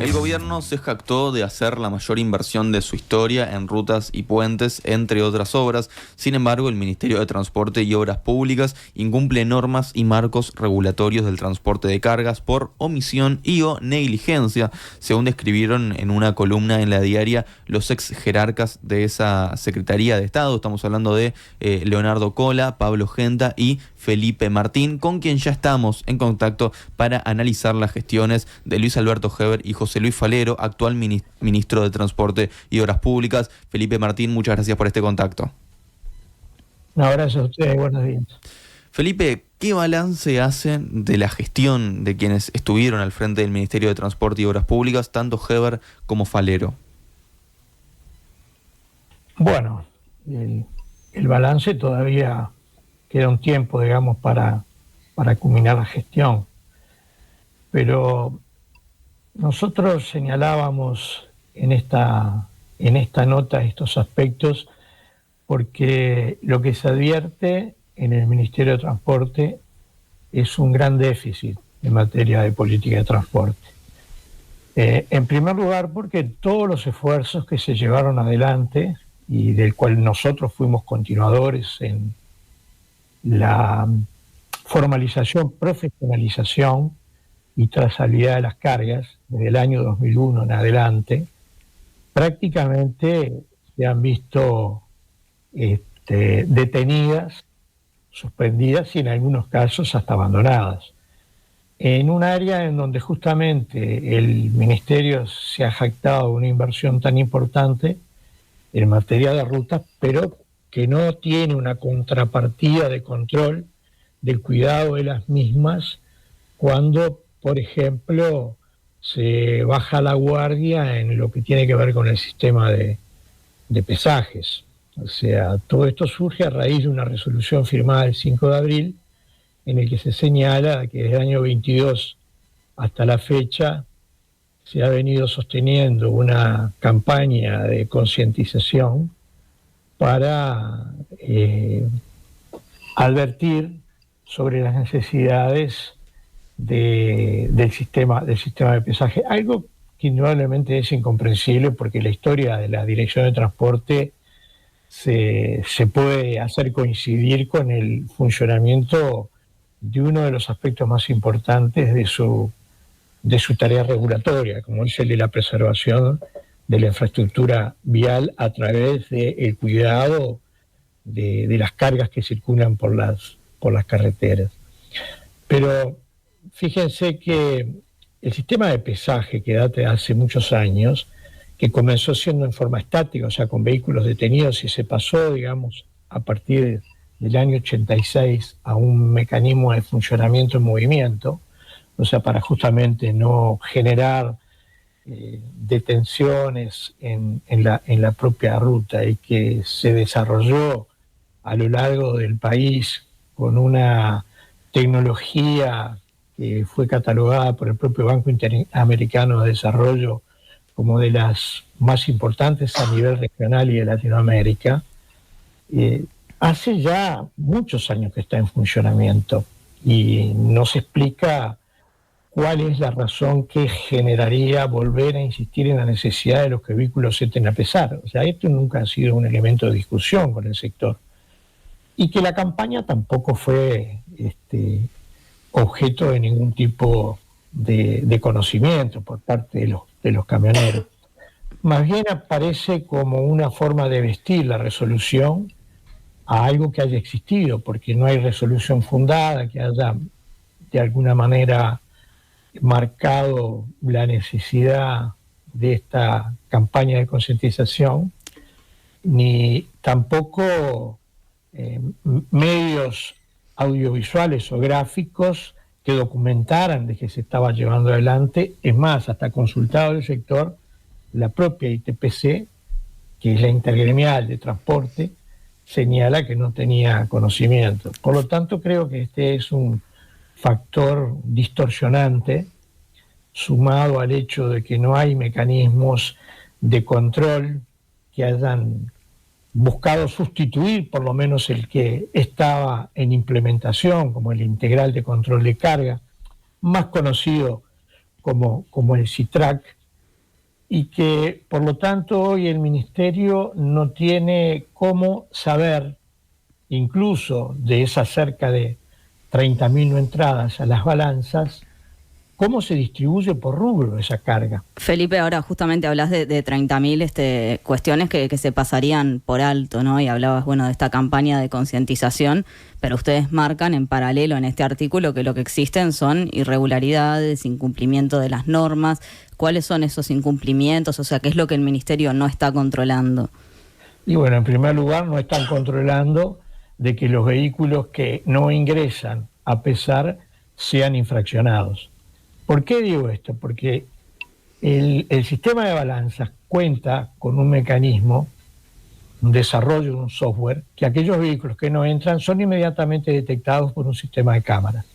El gobierno se jactó de hacer la mayor inversión de su historia en rutas y puentes, entre otras obras. Sin embargo, el Ministerio de Transporte y Obras Públicas incumple normas y marcos regulatorios del transporte de cargas por omisión y o negligencia, según describieron en una columna en la diaria los ex jerarcas de esa Secretaría de Estado. Estamos hablando de Leonardo Cola, Pablo Genta y Felipe Martín, con quien ya estamos en contacto para analizar las gestiones de Luis Alberto Heber y José Luis Falero, actual ministro de Transporte y Obras Públicas. Felipe Martín, muchas gracias por este contacto. Un abrazo a ustedes, buenos días. Felipe, ¿qué balance hacen de la gestión de quienes estuvieron al frente del Ministerio de Transporte y Obras Públicas, tanto Heber como Falero? Bueno, el balance todavía queda un tiempo, digamos, para culminar la gestión. Pero nosotros señalábamos en esta nota estos aspectos porque lo que se advierte en el Ministerio de Transporte es un gran déficit en materia de política de transporte. En primer lugar, porque todos los esfuerzos que se llevaron adelante y del cual nosotros fuimos continuadores en la formalización, profesionalización y trazabilidad de las cargas desde el año 2001 en adelante, prácticamente se han visto detenidas, suspendidas y en algunos casos hasta abandonadas. En un área en donde justamente el Ministerio se ha jactado de una inversión tan importante en materia de rutas, pero que no tiene una contrapartida de control del cuidado de las mismas cuando, por ejemplo, se baja la guardia en lo que tiene que ver con el sistema de pesajes. O sea, todo esto surge a raíz de una resolución firmada el 5 de abril en el que se señala que desde el año 22 hasta la fecha se ha venido sosteniendo una campaña de concientización para advertir sobre las necesidades del sistema de pesaje, algo que indudablemente es incomprensible porque la historia de la Dirección de Transporte se puede hacer coincidir con el funcionamiento de uno de los aspectos más importantes de su tarea regulatoria, como es el de la preservación de la infraestructura vial a través del cuidado de las cargas que circulan por las carreteras. Pero fíjense que el sistema de pesaje que data hace muchos años, que comenzó siendo en forma estática, o sea, con vehículos detenidos, y se pasó, digamos, a partir del año 86 a un mecanismo de funcionamiento en movimiento, o sea, para justamente no generar detenciones en la propia ruta, y que se desarrolló a lo largo del país con una tecnología que fue catalogada por el propio Banco Interamericano de Desarrollo como de las más importantes a nivel regional y de Latinoamérica. Hace ya muchos años que está en funcionamiento y no se explica cuál es la razón que generaría volver a insistir en la necesidad de los que vehículos se estén a pesar. O sea, esto nunca ha sido un elemento de discusión con el sector. Y que la campaña tampoco fue objeto de ningún tipo de conocimiento por parte de los camioneros. Más bien aparece como una forma de vestir la resolución a algo que haya existido, porque no hay resolución fundada que haya de alguna manera marcado la necesidad de esta campaña de concientización, ni tampoco medios audiovisuales o gráficos que documentaran de que se estaba llevando adelante. Es más, hasta consultado el sector, la propia ITPC, que es la Intergremial de Transporte, señala que no tenía conocimiento. Por lo tanto, creo que este es un factor distorsionante, sumado al hecho de que no hay mecanismos de control que hayan buscado sustituir por lo menos el que estaba en implementación, como el integral de control de carga, más conocido como el CITRAC, y que por lo tanto hoy el Ministerio no tiene cómo saber, incluso de esas cerca de 30.000 no entradas a las balanzas, cómo se distribuye por rubro esa carga. Felipe, ahora justamente hablas de 30.000 cuestiones que se pasarían por alto, ¿no? Y hablabas, bueno, de esta campaña de concientización, pero ustedes marcan en paralelo en este artículo que lo que existen son irregularidades, incumplimiento de las normas. ¿Cuáles son esos incumplimientos? O sea, ¿qué es lo que el Ministerio no está controlando? Y bueno, en primer lugar, no están controlando de que los vehículos que no ingresan a pesar sean infraccionados. ¿Por qué digo esto? Porque el sistema de balanzas cuenta con un mecanismo, un desarrollo de un software, que aquellos vehículos que no entran son inmediatamente detectados por un sistema de cámaras.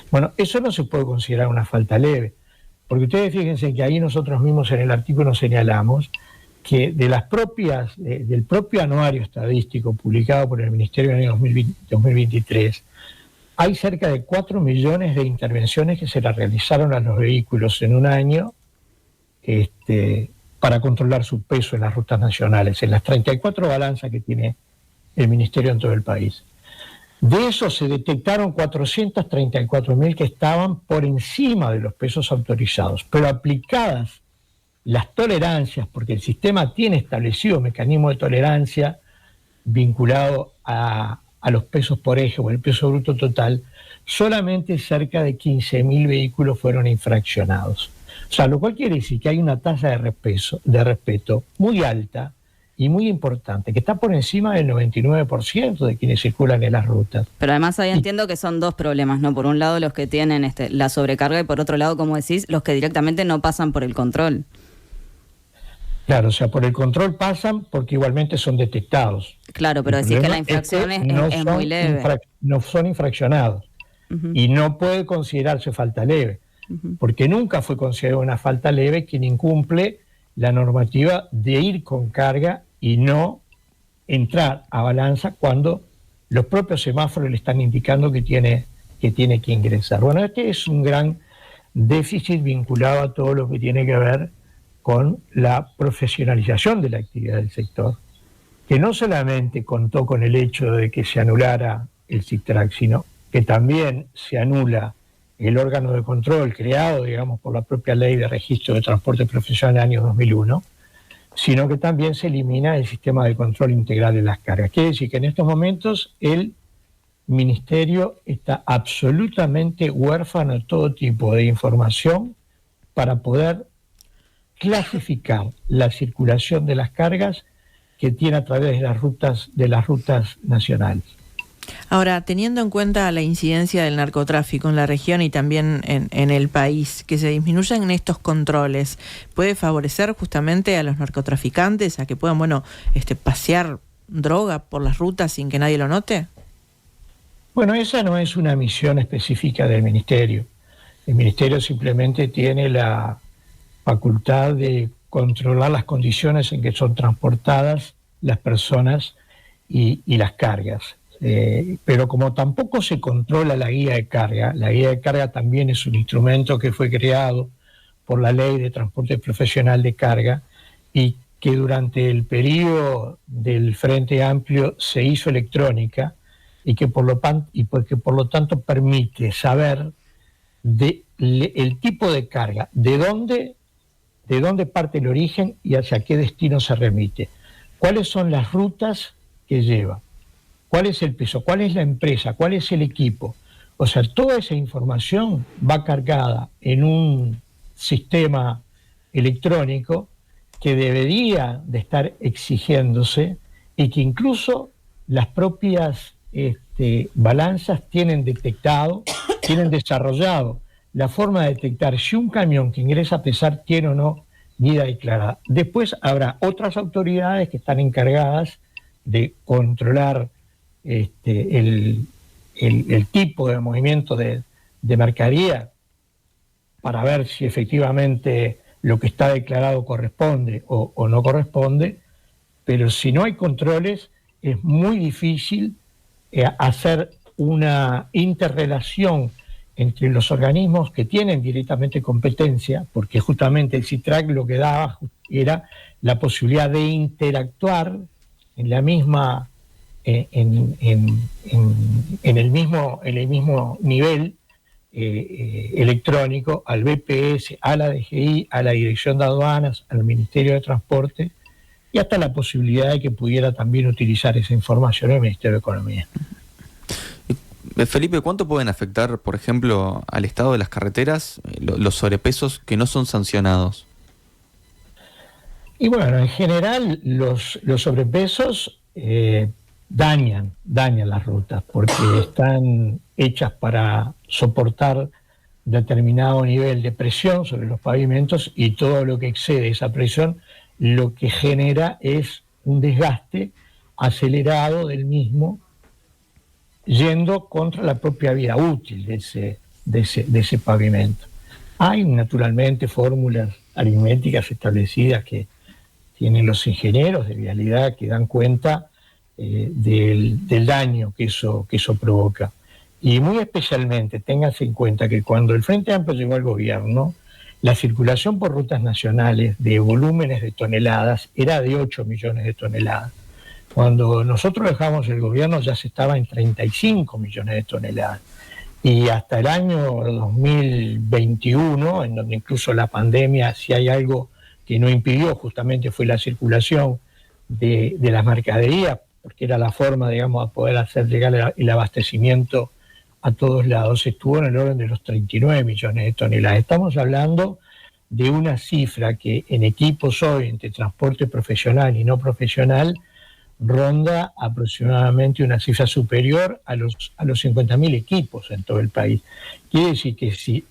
Bueno, eso no se puede considerar una falta leve, porque ustedes fíjense que ahí nosotros mismos en el artículo señalamos que del propio anuario estadístico publicado por el Ministerio en el año 2023, hay cerca de 4 millones de intervenciones que se las realizaron a los vehículos en un año para controlar su peso en las rutas nacionales, en las 34 balanzas que tiene el Ministerio en todo el país. De eso se detectaron 434.000 que estaban por encima de los pesos autorizados, pero aplicadas las tolerancias, porque el sistema tiene establecido un mecanismo de tolerancia vinculado a los pesos por eje o el peso bruto total, solamente cerca de 15.000 vehículos fueron infraccionados. O sea, lo cual quiere decir que hay una tasa de respeto muy alta y muy importante, que está por encima del 99% de quienes circulan en las rutas. Pero además ahí entiendo que son dos problemas, ¿no? Por un lado los que tienen la sobrecarga y por otro lado, como decís, los que directamente no pasan por el control. Claro, o sea, por el control pasan porque igualmente son detectados. Claro, pero decís que la infracción es muy leve. No son infraccionados. Uh-huh. Y no puede considerarse falta leve, uh-huh, porque nunca fue considerada una falta leve quien incumple la normativa de ir con carga y no entrar a balanza cuando los propios semáforos le están indicando que tiene que ingresar. Bueno, este es un gran déficit vinculado a todo lo que tiene que ver con la profesionalización de la actividad del sector, que no solamente contó con el hecho de que se anulara el SITRAC, sino que también se anula el órgano de control creado, digamos, por la propia Ley de Registro de Transporte Profesional del año 2001, sino que también se elimina el sistema de control integral de las cargas. Quiere decir que en estos momentos el Ministerio está absolutamente huérfano de todo tipo de información para poder clasificar la circulación de las cargas que tiene a través de las rutas nacionales. Ahora, teniendo en cuenta la incidencia del narcotráfico en la región y también en el país, que se disminuyan estos controles, ¿puede favorecer justamente a los narcotraficantes a que puedan, pasear droga por las rutas sin que nadie lo note? Bueno, esa no es una misión específica del Ministerio. El Ministerio simplemente tiene la facultad de controlar las condiciones en que son transportadas las personas y las cargas. Pero como tampoco se controla la guía de carga también es un instrumento que fue creado por la Ley de Transporte Profesional de Carga y que durante el periodo del Frente Amplio se hizo electrónica y que por lo tanto permite saber el tipo de carga, de dónde parte el origen y hacia qué destino se remite, cuáles son las rutas que lleva, cuál es el peso, cuál es la empresa, cuál es el equipo. O sea, toda esa información va cargada en un sistema electrónico que debería de estar exigiéndose y que incluso las propias balanzas tienen desarrollado la forma de detectar si un camión que ingresa a pesar tiene o no guía declarada. Después habrá otras autoridades que están encargadas de controlar el tipo de movimiento de mercadería para ver si efectivamente lo que está declarado corresponde o no corresponde, pero si no hay controles es muy difícil hacer una interrelación entre los organismos que tienen directamente competencia, porque justamente el SITRAC lo que daba era la posibilidad de interactuar en la misma, en el mismo nivel electrónico al BPS, a la DGI, a la Dirección de Aduanas, al Ministerio de Transporte, y hasta la posibilidad de que pudiera también utilizar esa información el Ministerio de Economía. Felipe, ¿cuánto pueden afectar, por ejemplo, al estado de las carreteras los sobrepesos que no son sancionados? Y bueno, en general los sobrepesos dañan las rutas porque están hechas para soportar determinado nivel de presión sobre los pavimentos, y todo lo que excede esa presión lo que genera es un desgaste acelerado del mismo, yendo contra la propia vida útil de ese pavimento. Hay naturalmente fórmulas aritméticas establecidas que tienen los ingenieros de vialidad que dan cuenta del daño que eso provoca. Y muy especialmente ténganse en cuenta que cuando el Frente Amplio llegó al gobierno, la circulación por rutas nacionales de volúmenes de toneladas era de 8 millones de toneladas. Cuando nosotros dejamos el gobierno ya se estaba en 35 millones de toneladas. Y hasta el año 2021, en donde incluso la pandemia, si hay algo que no impidió, justamente fue la circulación de las mercaderías, porque era la forma, digamos, de poder hacer llegar el abastecimiento a todos lados, estuvo en el orden de los 39 millones de toneladas. Estamos hablando de una cifra que en equipos hoy, entre transporte profesional y no profesional, ronda aproximadamente una cifra superior a los 50.000 equipos en todo el país. Quiere decir que si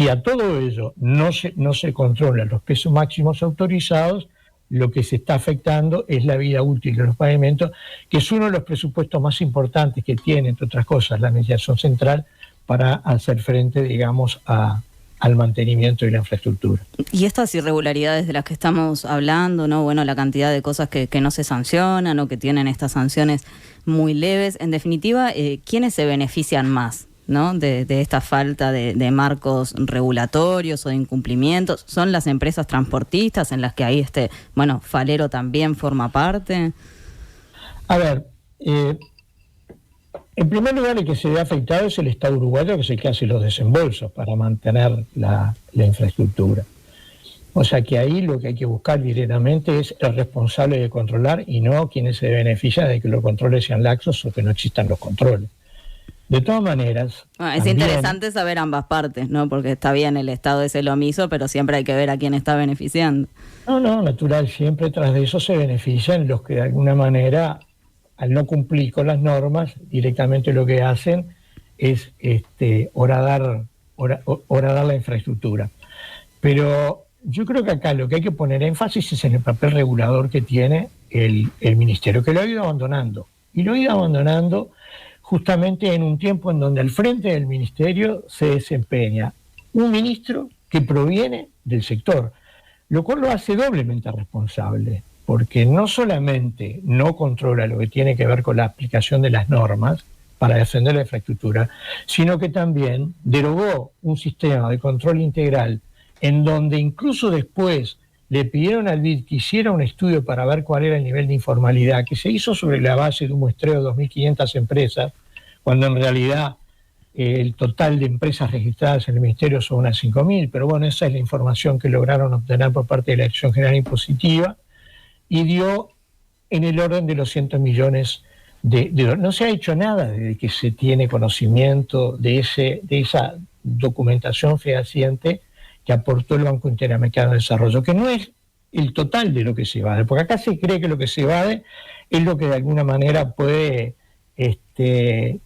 a todo ello no se controlan los pesos máximos autorizados, lo que se está afectando es la vida útil de los pavimentos, que es uno de los presupuestos más importantes que tiene, entre otras cosas, la Administración Central para hacer frente, digamos, al mantenimiento de la infraestructura. Y estas irregularidades de las que estamos hablando, ¿no? Bueno, la cantidad de cosas que no se sancionan o que tienen estas sanciones muy leves, en definitiva, ¿quiénes se benefician más, ¿no? de esta falta de marcos regulatorios o de incumplimientos? ¿Son las empresas transportistas en las que ahí Falero también forma parte? A ver, en primer lugar, el que se ve afectado es el Estado uruguayo, que es el que hace los desembolsos para mantener la infraestructura. O sea que ahí lo que hay que buscar directamente es el responsable de controlar, y no quienes se benefician de que los controles sean laxos o que no existan los controles. De todas maneras... Es interesante saber ambas partes, ¿no? Porque está bien, el Estado es el omiso, pero siempre hay que ver a quién está beneficiando. No, natural, siempre tras de eso se benefician los que de alguna manera, al no cumplir con las normas, directamente lo que hacen es horadar la infraestructura. Pero yo creo que acá lo que hay que poner énfasis es en el papel regulador que tiene el Ministerio, que lo ha ido abandonando. Y lo ha ido abandonando justamente en un tiempo en donde al frente del Ministerio se desempeña un ministro que proviene del sector, lo cual lo hace doblemente responsable, porque no solamente no controla lo que tiene que ver con la aplicación de las normas para defender la infraestructura, sino que también derogó un sistema de control integral en donde incluso después le pidieron al BID que hiciera un estudio para ver cuál era el nivel de informalidad, que se hizo sobre la base de un muestreo de 2.500 empresas, cuando en realidad el total de empresas registradas en el Ministerio son unas 5.000, pero bueno, esa es la información que lograron obtener por parte de la Dirección General Impositiva, y dio en el orden de los 100 millones de dólares. No se ha hecho nada desde que se tiene conocimiento de esa documentación fehaciente que aportó el Banco Interamericano de Desarrollo, que no es el total de lo que se evade, porque acá se cree que lo que se evade es lo que de alguna manera puede, en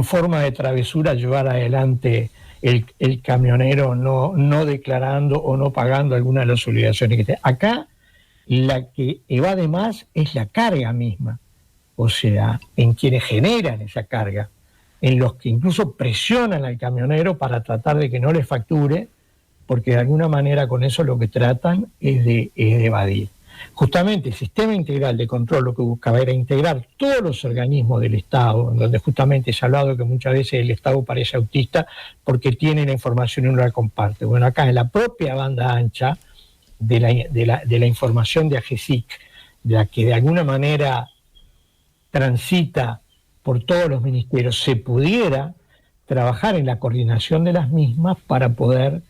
forma de travesura, llevar adelante el camionero no declarando o no pagando alguna de las obligaciones que tiene. Acá la que evade más es la carga misma, o sea, en quienes generan esa carga, en los que incluso presionan al camionero para tratar de que no les facture, porque de alguna manera con eso lo que tratan es de evadir. Justamente el sistema integral de control lo que buscaba era integrar todos los organismos del Estado, en donde justamente se ha hablado que muchas veces el Estado parece autista porque tiene la información y no la comparte. Bueno, acá en la propia banda ancha, de la información de AGESIC, de la que de alguna manera transita por todos los ministerios, se pudiera trabajar en la coordinación de las mismas para poder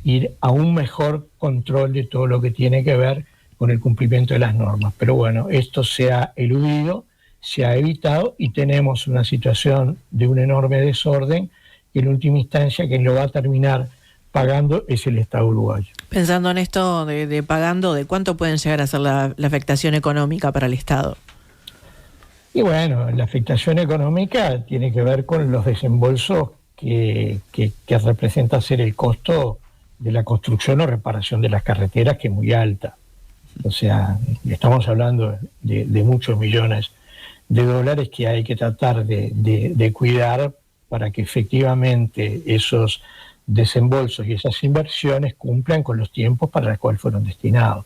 ir a un mejor control de todo lo que tiene que ver con el cumplimiento de las normas. Pero bueno, esto se ha eludido, se ha evitado y tenemos una situación de un enorme desorden que en última instancia quien lo va a terminar pagando es el Estado uruguayo. Pensando en esto de pagando, ¿de cuánto pueden llegar a ser la afectación económica para el Estado? Y bueno, la afectación económica tiene que ver con los desembolsos que representa ser el costo de la construcción o reparación de las carreteras, que es muy alta. O sea, estamos hablando de muchos millones de dólares que hay que tratar de cuidar para que efectivamente esos desembolsos y esas inversiones cumplan con los tiempos para los cuales fueron destinados.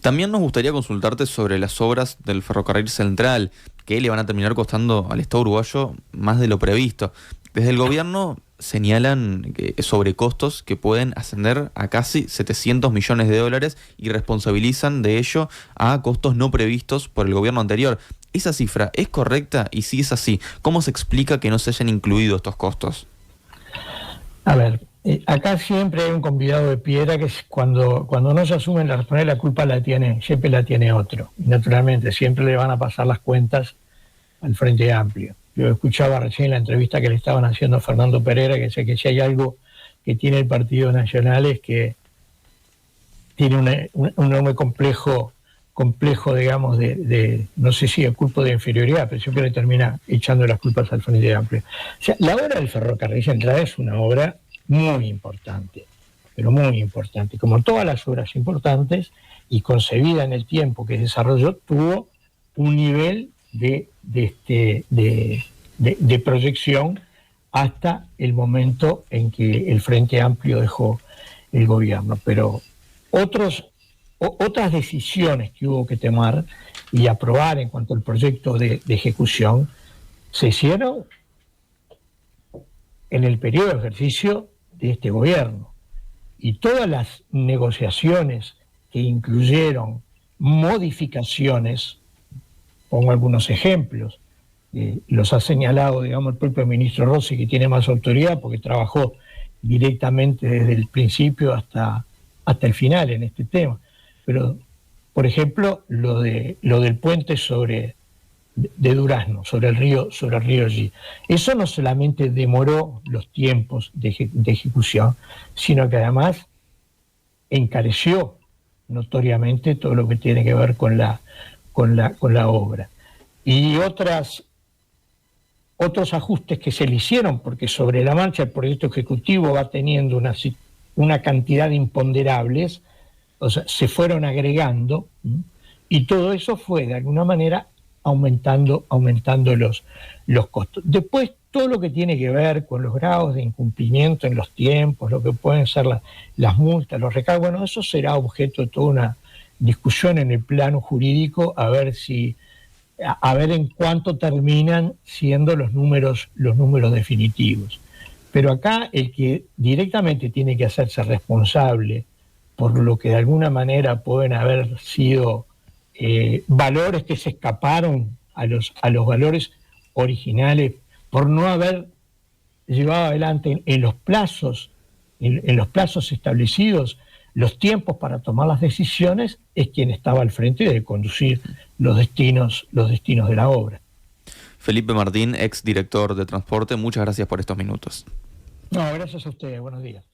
También nos gustaría consultarte sobre las obras del ferrocarril central, que le van a terminar costando al Estado uruguayo más de lo previsto. Desde el gobierno señalan sobrecostos que pueden ascender a casi 700 millones de dólares y responsabilizan de ello a costos no previstos por el gobierno anterior. ¿Esa cifra es correcta? Y si es así, ¿cómo se explica que no se hayan incluido estos costos? A ver, acá siempre hay un convidado de piedra que es cuando no se asumen la responsabilidad, la culpa siempre la tiene otro. Y naturalmente siempre le van a pasar las cuentas al Frente Amplio. Yo escuchaba recién la entrevista que le estaban haciendo a Fernando Pereira, que sé que si hay algo que tiene el Partido Nacional es que tiene un enorme complejo, digamos, de no sé si es culpa de inferioridad, pero siempre le termina echando las culpas al Frente Amplio. O sea, la obra del ferrocarril central es una obra muy importante, pero muy importante. Como todas las obras importantes y concebida en el tiempo que desarrolló, tuvo un nivel de proyección hasta el momento en que el Frente Amplio dejó el gobierno. Pero otras decisiones que hubo que tomar y aprobar en cuanto al proyecto de ejecución se hicieron en el periodo de ejercicio de este gobierno. Y todas las negociaciones que incluyeron modificaciones, pongo algunos ejemplos, los ha señalado, digamos, el propio ministro Rossi, que tiene más autoridad porque trabajó directamente desde el principio hasta el final en este tema. Pero, por ejemplo, lo del puente de Durazno, sobre el río G. Eso no solamente demoró los tiempos de ejecución, sino que además encareció notoriamente todo lo que tiene que ver con la obra. Y otros ajustes que se le hicieron, porque sobre la marcha el proyecto ejecutivo va teniendo una cantidad de imponderables, o sea, se fueron agregando, y todo eso fue de alguna manera aumentando los costos. Después, todo lo que tiene que ver con los grados de incumplimiento en los tiempos, lo que pueden ser las multas, los recargos, bueno, eso será objeto de toda una discusión en el plano jurídico, a ver en cuánto terminan siendo los números definitivos. Pero acá el que directamente tiene que hacerse responsable por lo que de alguna manera pueden haber sido valores que se escaparon a los valores originales por no haber llevado adelante en los plazos establecidos los tiempos para tomar las decisiones, es quien estaba al frente de conducir los destinos de la obra. Felipe Martín, ex director de Transporte, muchas gracias por estos minutos. No, gracias a ustedes, buenos días.